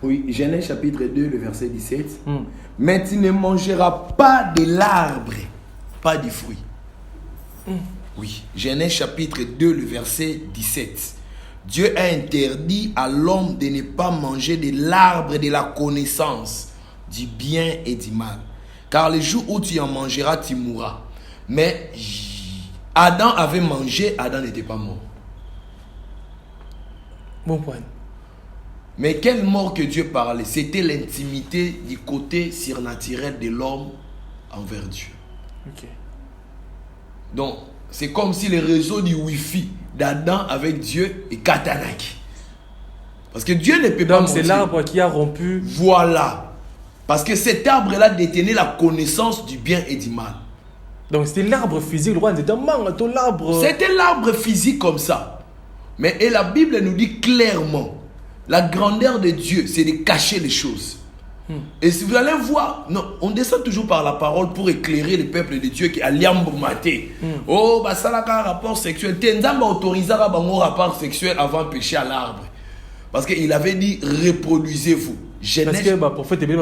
Oui, Genèse chapitre 2, le verset 17. Mais tu ne mangeras pas de l'arbre, pas du fruit. Oui, Genèse chapitre 2, le verset 17. Dieu a interdit à l'homme de ne pas manger de l'arbre de la connaissance du bien et du mal. Car le jour où tu en mangeras, tu mourras. Mais Adam avait mangé, Adam n'était pas mort. Bon point. Mais quelle mort que Dieu parlait? C'était l'intimité du côté surnaturel de l'homme envers Dieu. Ok. Donc, c'est comme si le réseau du Wi-Fi d'Adam avec Dieu est Katanaki. Parce que Dieu ne peut pas mentir. Donc, c'est l'arbre qui a rompu. Voilà. Parce que cet arbre-là détenait la connaissance du bien et du mal. Donc, c'était l'arbre physique. C'était l'arbre physique comme ça. Mais et la Bible nous dit clairement, la grandeur de Dieu, c'est de cacher les choses. Et si vous allez voir, non, on descend toujours par la parole pour éclairer le peuple de Dieu qui a maté. Oh, bah ça là un rapport sexuel. Tenzamba autorisera un rapport sexuel avant de pécher à l'arbre. Parce qu'il avait dit reproduisez-vous. Parce que le prophète est bien.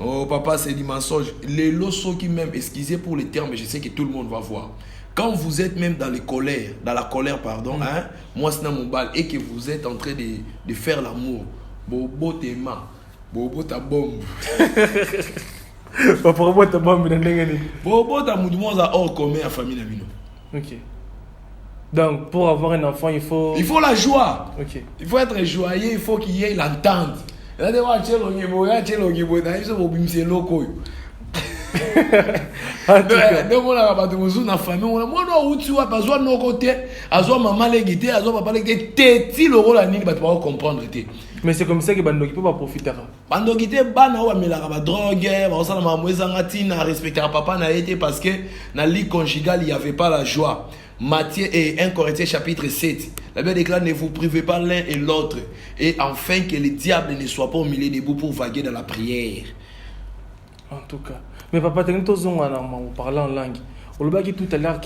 Oh papa, c'est du mensonge. Les losos qui même, excusez pour les termes, mais je sais que tout le monde va voir. Quand vous êtes même dans la colère, hein, moi c'est dans mon bal, et que vous êtes en train de faire l'amour, bobo t'aima, bobo ta bombe. Bobo ta bombe, bobo ta mouvement à hors commun à famille d'amino. Ok. Donc pour avoir un enfant, il faut la joie. Ok. Il faut être joyeux, il faut qu'il y ait l'entente. Là de voir tchelo ngibo, ya tchelo ngibo, na iso bobimse loko. Donc on a pas de besoin na famille, on a moi no uti wa pas no côté, azo maman legité, azo papa legité, teti le rôle ani ba pas comprendre té. Mais c'est comme ça que bando qui peut pas profiter. Bando qui té bana wa melaka ba drogue, ba ça na mamweza ngati na respecter papa na été parce que na lit conjugale il y avait pas la joie. Matthieu et 1 Corinthiens chapitre 7. La Bible déclare ne vous privez pas l'un et l'autre et afin que le diable ne soit pas au milieu de vous pour vaguer dans la prière. En tout cas. Mais papa, tu parles en langue. On l'a dit tout à l'heure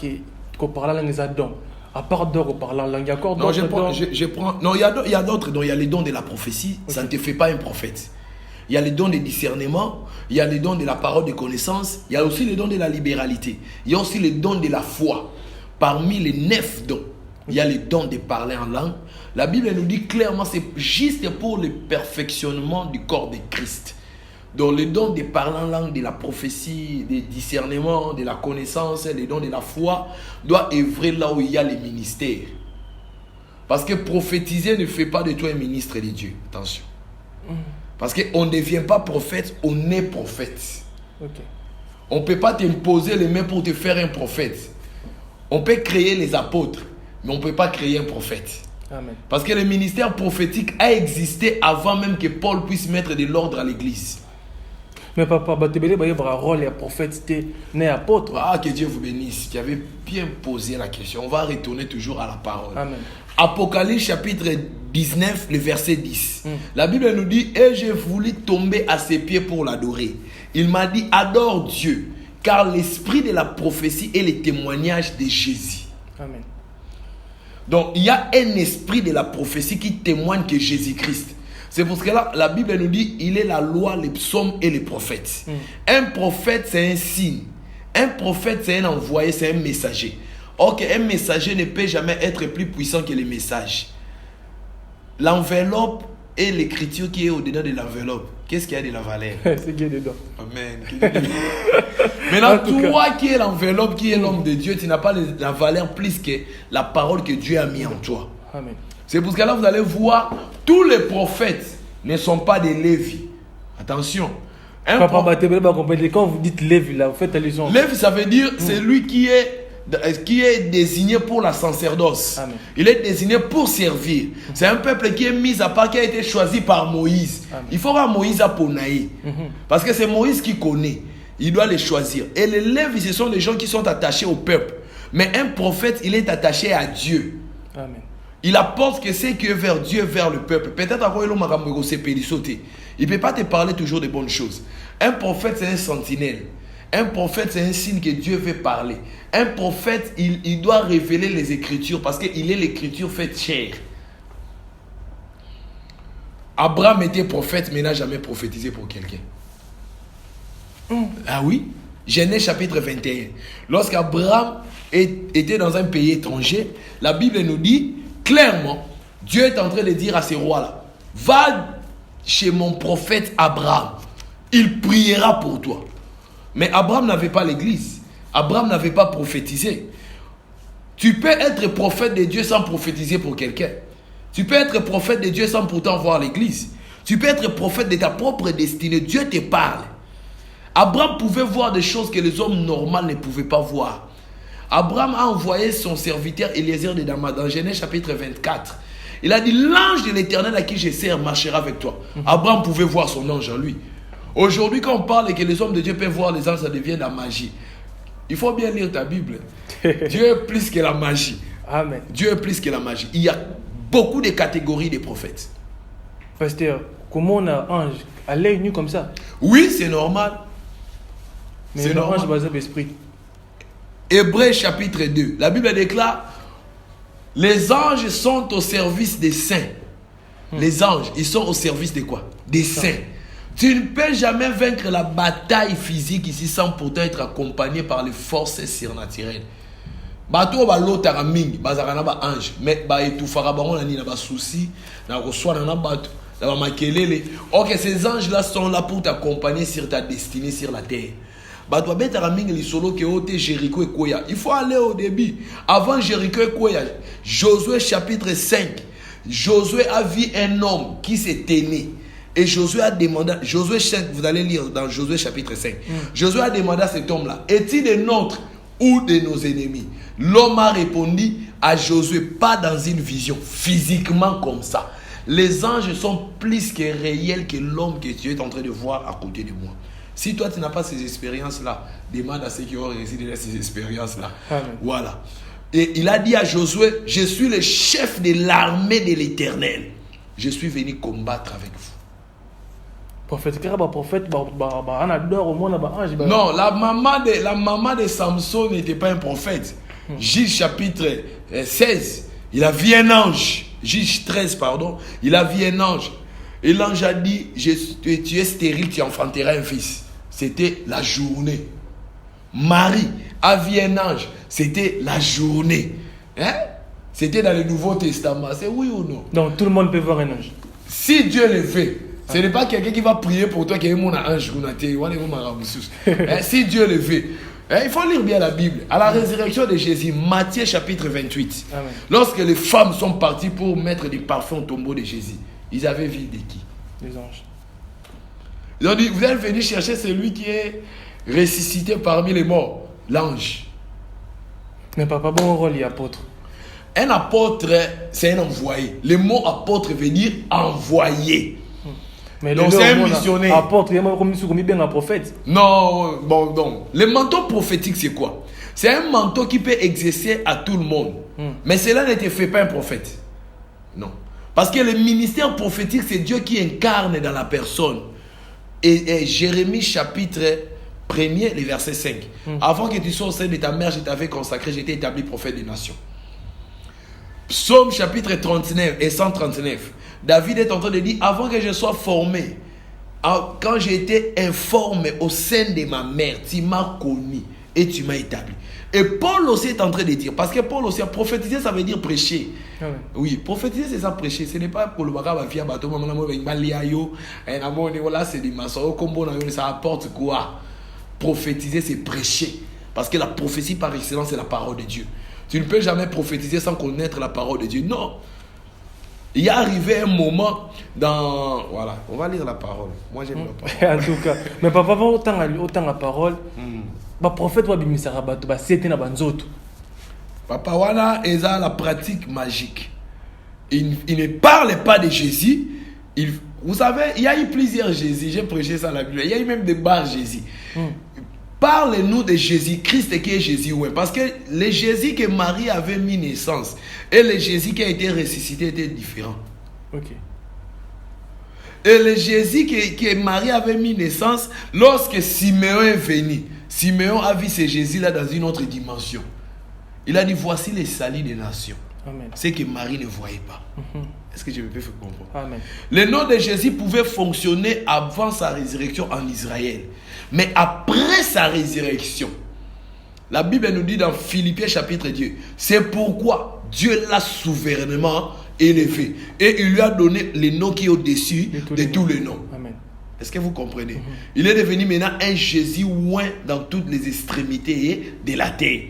qu'on parle en langue des dons. À part d'or, on parle en langue. Il y a encore d'autres dons. Je prends. Non, il y a d'autres dons. Il y a les dons de la prophétie. Okay. Ça ne te fait pas un prophète. Il y a les dons de discernement. Il y a les dons de la parole de connaissance. Il y a aussi les dons de la libéralité. Il y a aussi les dons de la foi. Parmi les 9 dons, il y a les dons de parler en langue. La Bible nous dit clairement c'est juste pour le perfectionnement du corps de Christ. Donc les dons de parler en langue, de la prophétie, du discernement, de la connaissance, les dons de la foi doivent œuvrer là où il y a les ministères. Parce que prophétiser ne fait pas de toi un ministre de Dieu. Attention. Parce qu'on ne devient pas prophète, on est prophète. Okay. On ne peut pas t'imposer les mains pour te faire un prophète. On peut créer les apôtres, mais on ne peut pas créer un prophète. Amen. Parce que le ministère prophétique a existé avant même que Paul puisse mettre de l'ordre à l'église. Mais papa, tu as un rôle de prophète, tu es apôtre. Ah, que Dieu vous bénisse. Tu avais bien posé la question. On va retourner toujours à la parole. Amen. Apocalypse chapitre 19, le verset 10. La Bible nous dit, et j'ai voulu tomber à ses pieds pour l'adorer. Il m'a dit, adore Dieu. Car l'esprit de la prophétie est le témoignage de Jésus. Amen. Donc, il y a un esprit de la prophétie qui témoigne que Jésus-Christ. C'est pour cela que la Bible nous dit, il est la loi, les psaumes et les prophètes. Un prophète, c'est un signe. Un prophète, c'est un envoyé, c'est un messager. Or qu'un messager ne peut jamais être plus puissant que le message. L'enveloppe et l'écriture qui est au-dedans de l'enveloppe. Qu'est-ce qu'il y a de la valeur? C'est qui est dedans. Amen. Maintenant, toi qui es l'enveloppe, qui est l'homme de Dieu, tu n'as pas la valeur plus que la parole que Dieu a mis en toi. Amen. C'est pour cela que vous allez voir, tous les prophètes ne sont pas des Lévi. Attention. Papa, quand vous dites Lévi, là, vous faites allusion. Lévi, ça veut dire c'est lui qui est désigné pour la sacerdoce. Amen. Il est désigné pour servir. C'est un peuple qui est mis à part, qui a été choisi par Moïse. Amen. Il faudra Moïse à Ponaï. Parce que c'est Moïse qui connaît. Il doit les choisir. Et les Lévis, ce sont les gens qui sont attachés au peuple. Mais un prophète, il est attaché à Dieu. Amen. Il apporte que c'est que vers Dieu, vers le peuple. Peut-être avant il ne peut pas te parler toujours de bonnes choses. Un prophète, c'est un sentinelle. Un prophète, c'est un signe que Dieu veut parler. Un prophète, il doit révéler les Écritures parce qu'il est l'Écriture faite chair. Abraham était prophète, mais n'a jamais prophétisé pour quelqu'un. Ah oui? Genèse chapitre 21. Lorsqu'Abraham était dans un pays étranger, la Bible nous dit clairement, Dieu est en train de dire à ces rois-là, va chez mon prophète Abraham, il priera pour toi. Mais Abraham n'avait pas l'église. Abraham n'avait pas prophétisé. Tu peux être prophète de Dieu sans prophétiser pour quelqu'un. Tu peux être prophète de Dieu sans pourtant voir l'église. Tu peux être prophète de ta propre destinée. Dieu te parle. Abraham pouvait voir des choses que les hommes normaux ne pouvaient pas voir. Abraham a envoyé son serviteur Eliezer de Damas dans Genèse chapitre 24. Il a dit, l'ange de l'Éternel à qui je sers marchera avec toi. Abraham pouvait voir son ange en lui. Aujourd'hui, quand on parle que les hommes de Dieu peuvent voir les anges, ça devient la magie. Il faut bien lire ta Bible. Dieu est plus que la magie. Amen. Dieu est plus que la magie. Il y a beaucoup de catégories de prophètes. Pasteur, comment on a un ange à l'œil nu comme ça? Oui, c'est normal. Mais c'est l'ange normal. basé l'esprit. Hébreux chapitre 2. La Bible déclare, les anges sont au service des saints. Les anges, ils sont au service de quoi? Des saints. Tu ne peux jamais vaincre la bataille physique ici sans pourtant être accompagné par les forces surnaturelles. Bato ba lotara mingi bazakana ba ange mais ba etufara bango na ni na ba souci na koswana na bato na ba makelele. OK, ces anges là sont là pour t'accompagner sur ta destinée sur la terre. Bato betara mingi li solo ke ote Jéricho et Koya. Il faut aller au début. Avant Jéricho et Koya, Josué chapitre 5. Josué a vu un homme qui s'est né. Et Josué a demandé, Josué 5, vous allez lire dans Josué chapitre 5. Josué a demandé à cet homme-là, est-il de nôtres ou de nos ennemis? L'homme a répondu à Josué, pas dans une vision, physiquement comme ça. Les anges sont plus que réels que l'homme que tu es en train de voir à côté de moi. Si toi tu n'as pas ces expériences-là, demande à ceux qui ont réussi dans ces expériences-là. Voilà. Et il a dit à Josué, je suis le chef de l'armée de l'Éternel. Je suis venu combattre avec vous. Prophète, on adore au monde ange. Non, la maman de Samson n'était pas un prophète. Juge chapitre 16, il a vu un ange. Juge 13, pardon, il a vu un ange. Et l'ange a dit, tu es stérile, tu enfanteras un fils. C'était la journée. Marie a vu un ange. C'était la journée. Hein? C'était dans le Nouveau Testament. C'est oui ou non? Donc tout le monde peut voir un ange. Si Dieu le fait, ce n'est pas quelqu'un qui va prier pour toi qui est mon ange. Si Dieu le fait, il faut lire bien la Bible. À la résurrection de Jésus, Matthieu chapitre 28. Amen. Lorsque les femmes sont parties pour mettre du parfum au tombeau de Jésus, ils avaient vu de qui? Les anges. Ils ont dit, vous allez venir chercher celui qui est ressuscité parmi les morts, l'ange. Mais papa, bon rôle, il y a apôtre. Un apôtre, c'est un envoyé. Le mot apôtre veut dire envoyé. Mais donc c'est un missionnaire. Apôtre, il y a bien un prophète. Non, bon, donc. Le manteau prophétique, c'est quoi? C'est un manteau qui peut exercer à tout le monde. Mais cela ne te fait pas un prophète. Non. Parce que le ministère prophétique, c'est Dieu qui incarne dans la personne. Et Jérémie chapitre 1er, le verset 5. Avant que tu sois au sein de ta mère, je t'avais consacré, j'étais établi prophète des nations. Psaume chapitre 39 et 139. David est en train de dire, avant que je sois formé, quand j'ai été informé au sein de ma mère, tu m'as connu et tu m'as établi. Et Paul aussi est en train de dire, parce que Paul aussi, prophétiser, ça veut dire prêcher. Oui, prophétiser, c'est ça, prêcher. Ce n'est pas pour le bagage, c'est des maçons, ça apporte quoi? Prophétiser, c'est prêcher. Parce que la prophétie par excellence, c'est la parole de Dieu. Tu ne peux jamais prophétiser sans connaître la parole de Dieu. Non. Il y a arrivé un moment dans... Voilà, on va lire la parole. Moi, j'aime la parole. En tout cas. Mais papa, autant la parole. Le prophète va bimisa rabato, c'était na banzoto. Papa wana eza la pratique magique. Il ne parle pas de Jésus. Vous savez, il y a eu plusieurs Jésus. J'ai prêché ça à la Bible. Il y a eu même des bars Jésus. Parle-nous de Jésus-Christ qui est Jésus. Ouais. Parce que le Jésus que Marie avait mis naissance et le Jésus qui a été ressuscité étaient différents. Ok. Et le Jésus que Marie avait mis naissance, lorsque Siméon est venu, Siméon a vu ce Jésus-là dans une autre dimension. Il a dit, voici les salis des nations. Amen. C'est que Marie ne voyait pas. Est-ce que je me peux faire comprendre? Amen. Le nom de Jésus pouvait fonctionner avant sa résurrection en Israël. Mais après sa résurrection, la Bible nous dit dans Philippiens chapitre 2, c'est pourquoi Dieu l'a souverainement élevé. Et il lui a donné le nom qui est au-dessus de tous les noms. Amen. Est-ce que vous comprenez? Il est devenu maintenant un Jésus oint dans toutes les extrémités de la terre,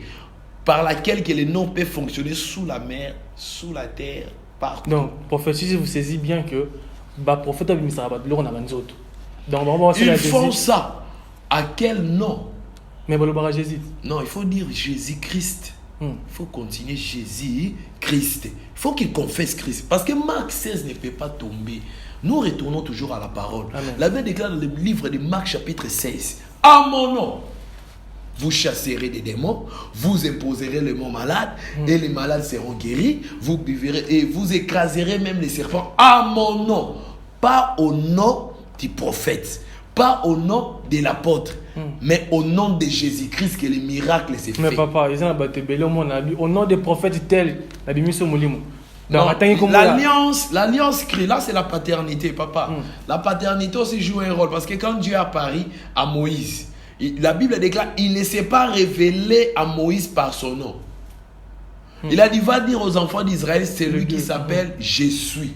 par laquelle que le nom peut fonctionner sous la mer, sous la terre, partout. Donc, prophétie, vous saisissez bien que le prophète a mis ça à l'eau. Donc, ils font ça. À quel nom? Mais le Jésus. Non, il faut dire Jésus-Christ. Il faut continuer Jésus-Christ. Il faut qu'il confesse Christ. Parce que Marc 16 ne peut pas tomber. Nous retournons toujours à la parole. Amen. La Bible déclare dans le livre de Marc chapitre 16. À mon nom, vous chasserez des démons, vous imposerez les mots malades, et les malades seront guéris, vous buverez et vous écraserez même les serpents. À mon nom, pas au nom du prophète, pas au nom de l'apôtre, mais au nom de Jésus-Christ que les miracles s'est fait. Mais papa, ils ont au nom des prophètes tels, la mission Moulimo. L'alliance crie, là c'est la paternité, papa. La paternité aussi joue un rôle, parce que quand Dieu a apparu à Moïse, la Bible déclare, il ne s'est pas révélé à Moïse par son nom. Il a dit, va dire aux enfants d'Israël, c'est lui qui s'appelle Je suis.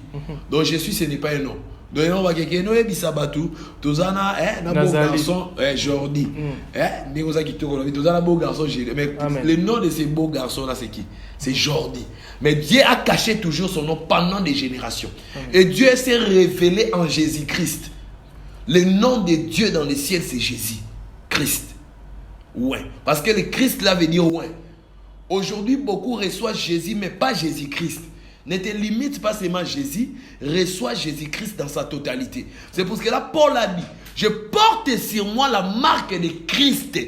Donc Je suis, ce n'est pas un nom. Donc on va quelqu'un nous bisabatu tozana na beau garçon Jordi ni oza qui tozana beau garçon mais le nom de ces beaux garçons là c'est qui? C'est Jordi. Mais Dieu a caché toujours son nom pendant des générations. Et Dieu s'est révélé en Jésus-Christ. Le nom de Dieu dans le ciel c'est Jésus-Christ. Ouais, parce que le Christ là veut dire ouais. Aujourd'hui beaucoup reçoivent Jésus mais pas Jésus-Christ. Ne te limite pas seulement Jésus, reçois Jésus-Christ dans sa totalité. C'est pour ce que là, Paul a dit, je porte sur moi la marque de Christ.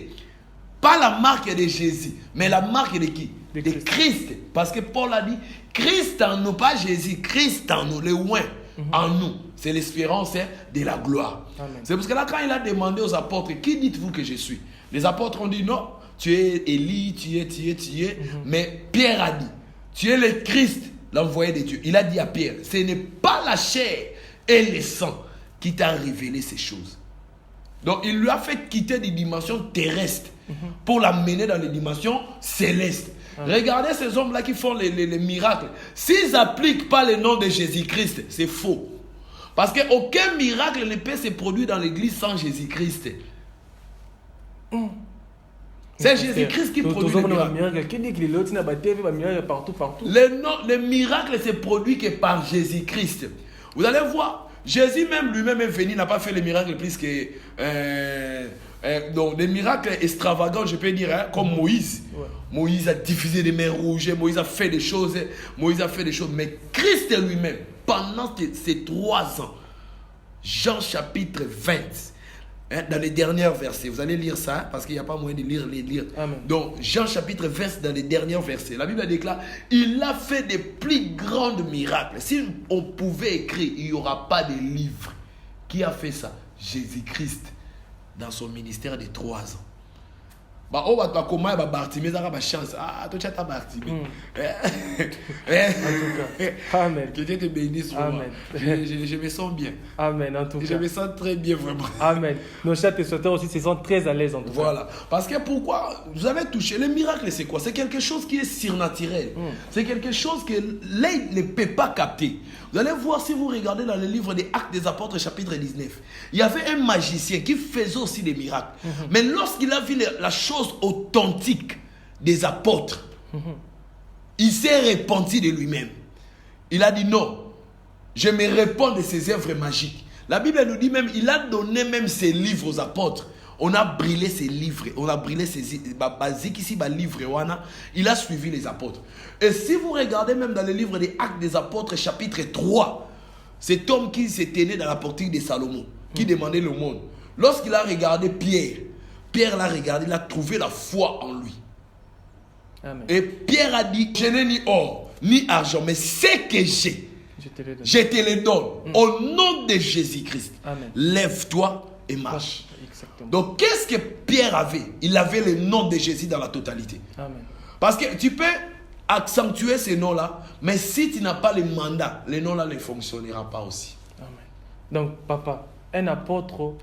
Pas la marque de Jésus, mais la marque de qui? De Christ. Parce que Paul a dit, Christ en nous, pas Jésus, Christ en nous, le oint en nous. C'est l'espérance de la gloire. Amen. C'est parce que là, quand il a demandé aux apôtres, qui dites-vous que je suis? Les apôtres ont dit, non, tu es Élie, tu es. Mais Pierre a dit, tu es le Christ, l'envoyé de Dieu. Il a dit à Pierre, ce n'est pas la chair et le sang qui t'a révélé ces choses. Donc il lui a fait quitter des dimensions terrestres pour l'amener dans les dimensions célestes. Regardez ces hommes-là qui font les miracles. S'ils n'appliquent pas le nom de Jésus-Christ, c'est faux. Parce qu'aucun miracle ne peut se produire dans l'église sans Jésus-Christ. C'est Jésus-Christ qui produit les miracles. Qui dit que les miracles partout. Le miracle se produit que par Jésus-Christ. Vous allez voir, Jésus même lui-même est venu, n'a pas fait les miracles plus que... donc des miracles extravagants, je peux dire, comme Moïse. Ouais. Moïse a diffusé des mers rouges, Moïse a fait des choses. Mais Christ lui-même, pendant ces 3 ans, Jean chapitre 20, dans les derniers versets, vous allez lire ça parce qu'il n'y a pas moyen de lire. Amen. Donc Jean chapitre 20, dans les derniers versets, la Bible déclare, il a fait des plus grands miracles. Si on pouvait écrire, il n'y aura pas de livre. Qui a fait ça? Jésus-Christ, dans son ministère de 3 ans. On va comment Bartimée, ça va chance. Ah, toi tu as ta Bartimée. Amen. Que Dieu te bénisse. Amen. Je me sens bien. Amen. En tout cas. Je me sens très bien vraiment. Amen. Nos chers téléspectateurs aussi se sentent très à l'aise en tout cas. Voilà. Parce que pourquoi? Vous avez touché. Le miracle, c'est quoi? C'est quelque chose qui est surnaturel. C'est quelque chose que l'œil ne peut pas capter. Vous allez voir si vous regardez dans le livre des Actes des Apôtres chapitre 19. Il y avait un magicien qui faisait aussi des miracles. Mais lorsqu'il a vu la chose authentique des apôtres, il s'est repenti de lui-même. Il a dit non, je me répands de ces œuvres magiques. La Bible nous dit même, il a donné même ses livres aux apôtres. On a brûlé ses livres, on a brûlé ses livres. Il a suivi les apôtres. Et si vous regardez même dans le livre des Actes des Apôtres chapitre 3, cet homme qui s'est tenu dans la portique de Salomon, qui demandait le monde, lorsqu'il a regardé Pierre l'a regardé, il a trouvé la foi en lui. Amen. Et Pierre a dit, je n'ai ni or, ni argent, mais ce que j'ai, je te le donne. Au nom de Jésus-Christ, lève-toi et marche. Exactement. Donc, qu'est-ce que Pierre avait? Il avait le nom de Jésus dans la totalité. Amen. Parce que tu peux accentuer ces noms-là, mais si tu n'as pas le mandat, les noms-là ne fonctionneront pas aussi. Amen. Donc, papa, un apôtre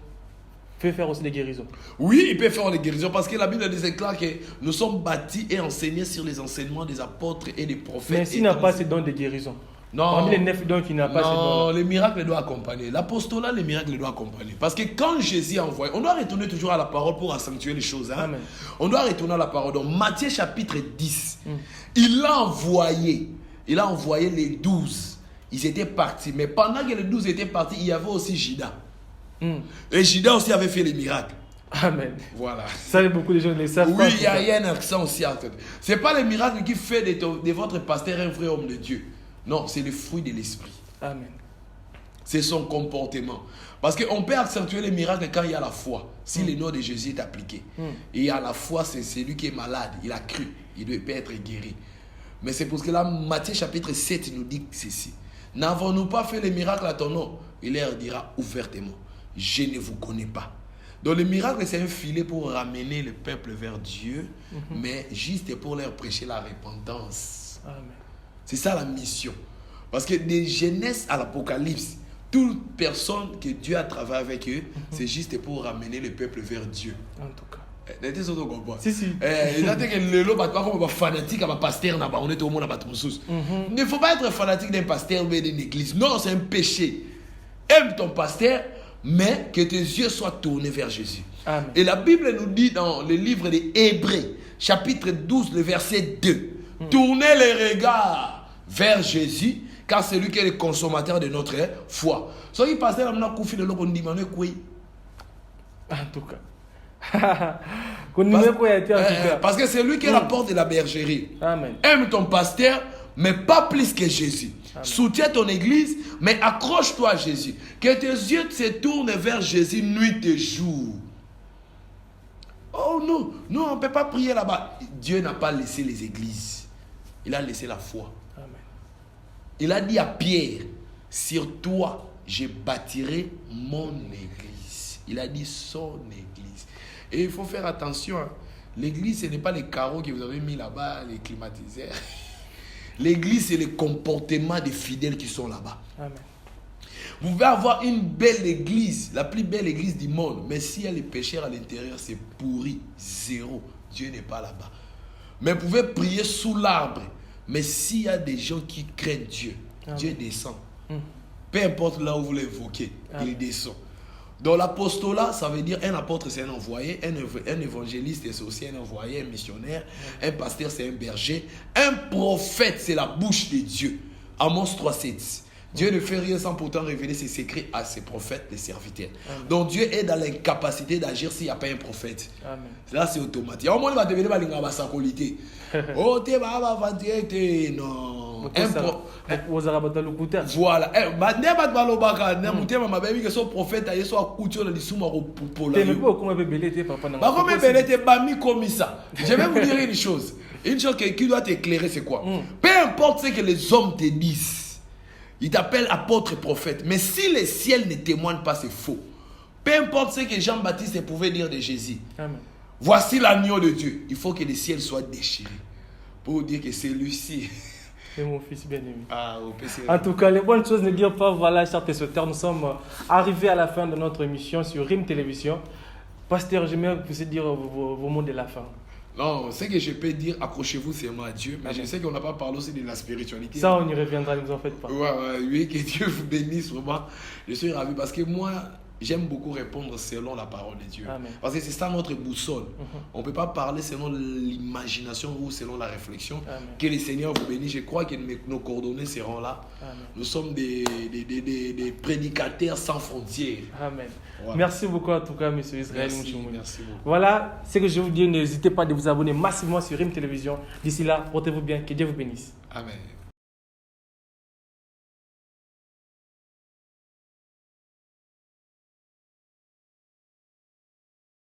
peut faire aussi des guérisons. Oui, il peut faire des guérisons parce que la Bible dit clair que nous sommes bâtis et enseignés sur les enseignements des apôtres et des prophètes. Mais s'il n'a pas ces dons de guérison, non, parmi les 9 dons qui n'a pas ces dons. Non, les miracles doivent accompagner. L'apostolat, les miracles doivent accompagner. Parce que quand Jésus a envoyé, on doit retourner toujours à la parole pour accentuer les choses. Hein? Amen. On doit retourner à la parole. Donc, Matthieu chapitre 10, il a envoyé les 12. Ils étaient partis. Mais pendant que les 12 étaient partis, il y avait aussi Judas. Et Judas aussi avait fait les miracles. Amen. Voilà. Ça, beaucoup de gens ne le savent pas. Oui, il y a un accent aussi. Ce n'est pas les miracles qui fait de votre pasteur un vrai homme de Dieu. Non, c'est le fruit de l'esprit. Amen. C'est son comportement. Parce qu'on peut accentuer les miracles quand il y a la foi. Si le nom de Jésus est appliqué. Et à la foi, c'est celui qui est malade. Il a cru. Il peut être guéri. Mais c'est parce que là, Matthieu chapitre 7 nous dit ceci. N'avons-nous pas fait les miracles à ton nom? Il leur dira ouvertement. Je ne vous connais pas. Donc le miracle, c'est un filet pour ramener le peuple vers Dieu, mais juste pour leur prêcher la repentance. Amen. C'est ça la mission. Parce que de Genèse à l'Apocalypse, toute personne que Dieu a travaillé avec eux, c'est juste pour ramener le peuple vers Dieu. En tout cas. Si, si. Il a dit que le lot, comme fanatique, un pasteur, on est au monde à Il ne faut pas être fanatique d'un pasteur ou d'une église. Non, c'est un péché. Aime ton pasteur, mais que tes yeux soient tournés vers Jésus. Amen. Et la Bible nous dit dans le livre des Hébreux, chapitre 12, le verset 2, tournez les regards vers Jésus, car c'est lui qui est le consommateur de notre foi. Ce qui passe là, on dit, en tout cas. Parce que c'est lui qui est la porte de la bergerie. Amen. Aime ton pasteur, mais pas plus que Jésus. Amen. Soutiens ton église, mais accroche-toi à Jésus. Que tes yeux se tournent vers Jésus nuit et jour. Oh non, non, on ne peut pas prier là-bas. Dieu n'a pas laissé les églises. Il a laissé la foi. Amen. Il a dit à Pierre, sur toi, je bâtirai mon église. Il a dit son église. Et il faut faire attention. Hein. L'église, ce n'est pas les carreaux que vous avez mis là-bas, les climatiseurs. L'église, c'est le comportement des fidèles qui sont là-bas. Amen. Vous pouvez avoir une belle église, la plus belle église du monde, mais s'il y a les pécheurs à l'intérieur, c'est pourri, zéro. Dieu n'est pas là-bas. Mais vous pouvez prier sous l'arbre, mais s'il y a des gens qui craignent Dieu, Amen. Dieu descend. Peu importe là où vous l'évoquez, il descend. Dans l'apostolat, ça veut dire un apôtre, c'est un envoyé, un évangéliste, c'est aussi un envoyé, un missionnaire, un pasteur, c'est un berger, un prophète, c'est la bouche de Dieu. Amos 3,7. Dieu ne fait rien sans pourtant révéler ses secrets à ses prophètes, les serviteurs. Amen. Donc Dieu est dans l'incapacité d'agir s'il n'y a pas un prophète. Amen. Là, c'est automatique. Au moins, il va devenir sa qualité. Oh, tu vas non. Voilà. Je vais vous dire une chose. Une chose qui doit t'éclairer, c'est quoi? Peu importe ce que les hommes te disent. Il t'appelle apôtre et prophète. Mais si le ciel ne témoigne pas, c'est faux. Peu importe ce que Jean-Baptiste pouvait dire de Jésus. Amen. Voici l'agneau de Dieu. Il faut que le ciel soit déchiré. Pour dire que c'est Lucie. C'est mon fils bien-aimé. En tout cas, les bonnes choses ne dirent pas. Voilà, chers téléspectateurs, nous sommes arrivés à la fin de notre émission sur RIM Télévision. Pasteur, j'aimerais vous dire vos mots de la fin. Non, ce que je peux dire, accrochez-vous seulement à Dieu. Mais je sais qu'on n'a pas parlé aussi de la spiritualité. Ça, on y reviendra, ne vous en faites pas. Oui, que Dieu vous bénisse vraiment. Je suis ravi parce que moi, j'aime beaucoup répondre selon la parole de Dieu. Amen. Parce que c'est ça notre boussole. On ne peut pas parler selon l'imagination ou selon la réflexion. Amen. Que le Seigneur vous bénisse. Je crois que nos coordonnées seront là. Amen. Nous sommes des prédicateurs sans frontières. Amen. Voilà. Merci beaucoup en tout cas, M. Israël. Merci beaucoup. Voilà ce que je vous dis. N'hésitez pas à vous abonner massivement sur RIM Télévision. D'ici là, portez-vous bien. Que Dieu vous bénisse. Amen.